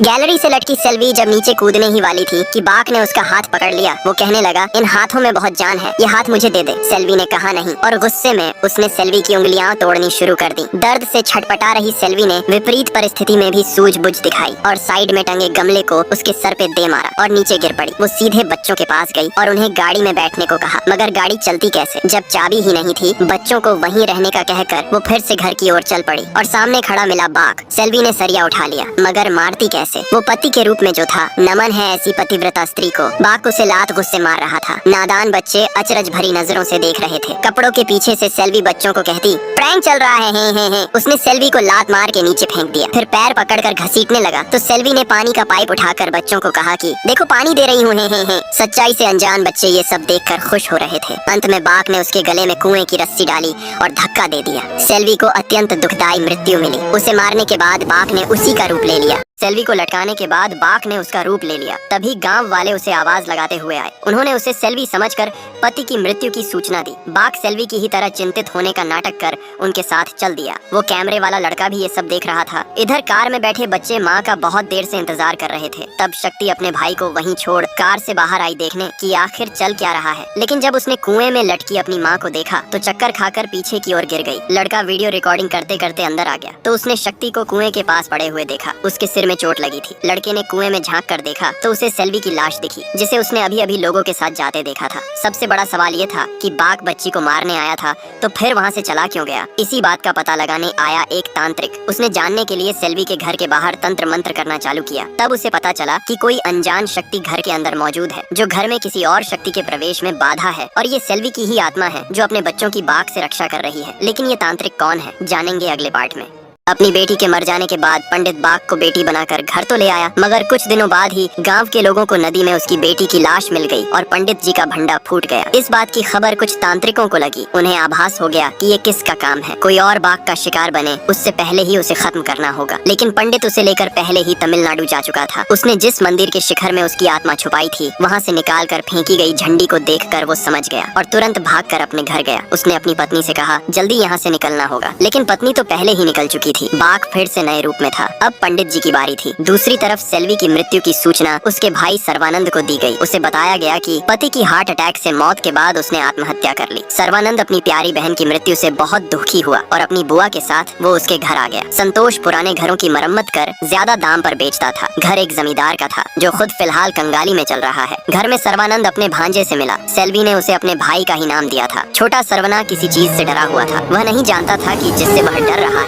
Gallery से लटकी सेल्वी जब नीचे कूदने ही वाली थी कि बाघ ने उसका हाथ पकड़ लिया। वो कहने लगा, इन हाथों में बहुत जान है, ये हाथ मुझे दे दे। सेल्वी ने कहा नहीं और गुस्से में उसने सेल्वी की उंगलियां तोड़नी शुरू कर दी। दर्द से छटपटा रही सेल्वी ने विपरीत परिस्थिति में भी सूझबूझ दिखाई और साइड में टंगे गमले को उसके सर पे दे मारा और नीचे गिर पड़ी। वो सीधे बच्चों के पास गई और उन्हें गाड़ी में बैठने को कहा, मगर गाड़ी चलती कैसे जब चाबी ही नहीं थी। बच्चों को वहीं रहने का कहकर वो फिर से घर की ओर चल पड़ी और सामने खड़ा मिला बाघ। सेल्वी ने सरिया उठा लिया, मगर मारती कैसे? वो पति के रूप में जो था। नमन है ऐसी पतिव्रता स्त्री को। बाघ उसे लात गुस्से मार रहा था। नादान बच्चे अचरज भरी नजरों से देख रहे थे। कपड़ों के पीछे से सेल्वी बच्चों को कहती, प्रैंक चल रहा है हे। उसने सेल्वी को लात मार के नीचे फेंक दिया, फिर पैर पकड़कर घसीटने लगा तो सेल्वी ने पानी का पाइप उठाकर बच्चों को कहा कि देखो पानी दे रही हूँ हे। सच्चाई से अनजान बच्चे ये सब देखकर खुश हो रहे थे। अंत में बाघ ने उसके गले में कुएं की रस्सी डाली और धक्का दे दिया। सेल्वी को अत्यंत दुखदायी मृत्यु मिली। उसे मारने के बाद बाघ ने उसी का रूप ले लिया। सेल्वी को लटकाने के बाद बाघ ने उसका रूप ले लिया। तभी गांव वाले उसे आवाज लगाते हुए आए। उन्होंने उसे सेल्वी समझकर पति की मृत्यु की सूचना दी। बाघ सेल्वी की ही तरह चिंतित होने का नाटक कर उनके साथ चल दिया। वो कैमरे वाला लड़का भी ये सब देख रहा था। इधर कार में बैठे बच्चे माँ का बहुत देर से इंतजार कर रहे थे। तब शक्ति अपने भाई को वहीं छोड़ कार से बाहर आई देखने कि आखिर चल क्या रहा है। लेकिन जब उसने कुएं में लटकी अपनी माँ को देखा तो चक्कर खाकर पीछे की ओर गिर गई। लड़का वीडियो रिकॉर्डिंग करते करते अंदर आ गया तो उसने शक्ति को कुएं के पास पड़े हुए देखा। उसके सिर में चोट लगी थी। लड़के ने कुएं में झांक कर देखा तो उसे सेल्वी की लाश दिखी, जिसे उसने अभी अभी लोगों के साथ जाते देखा था। सबसे बड़ा सवाल ये था कि बाघ बच्ची को मारने आया था तो फिर वहाँ से चला क्यों गया? इसी बात का पता लगाने आया एक तांत्रिक। उसने जानने के लिए सेल्वी के घर के बाहर तंत्र मंत्र करना चालू किया। तब उसे पता चला कि कोई अनजान शक्ति घर के अंदर मौजूद है, जो घर में किसी और शक्ति के प्रवेश में बाधा है और ये सेल्वी की ही आत्मा है जो अपने बच्चों की बाघ से रक्षा कर रही है। लेकिन ये तांत्रिक कौन है, जानेंगे अगले पार्ट में। अपनी बेटी के मर जाने के बाद पंडित बाघ को बेटी बनाकर घर तो ले आया, मगर कुछ दिनों बाद ही गांव के लोगों को नदी में उसकी बेटी की लाश मिल गई और पंडित जी का भंडा फूट गया। इस बात की खबर कुछ तांत्रिकों को लगी। उन्हें आभास हो गया कि ये किसका काम है। कोई और बाघ का शिकार बने उससे पहले ही उसे खत्म करना होगा। लेकिन पंडित उसे लेकर पहले ही तमिलनाडु जा चुका था। उसने जिस मंदिर के शिखर में उसकी आत्मा छुपाई थी वहाँ से निकाल कर फेंकी गई झंडी को देखकर वो समझ गया और तुरंत भागकर अपने घर गया। उसने अपनी पत्नी से कहा, जल्दी यहाँ से निकलना होगा। लेकिन पत्नी तो पहले ही निकल चुकी थी। बाघ फिर से नए रूप में था। अब पंडित जी की बारी थी। दूसरी तरफ सेल्वी की मृत्यु की सूचना उसके भाई सर्वानंद को दी गई। उसे बताया गया कि पति की हार्ट अटैक से मौत के बाद उसने आत्महत्या कर ली। सर्वानंद अपनी प्यारी बहन की मृत्यु से बहुत दुखी हुआ और अपनी बुआ के साथ वो उसके घर आ गया। संतोष पुराने घरों की मरम्मत कर ज्यादा दाम पर बेचता था। घर एक जमींदार का था जो खुद फिलहाल कंगाली में चल रहा है। घर में सर्वानंद अपने भांजे से मिला। सेल्वी ने उसे अपने भाई का ही नाम दिया था। छोटा सर्वना किसी चीज से डरा हुआ था। वह नहीं जानता था कि जिससे वह डर रहा है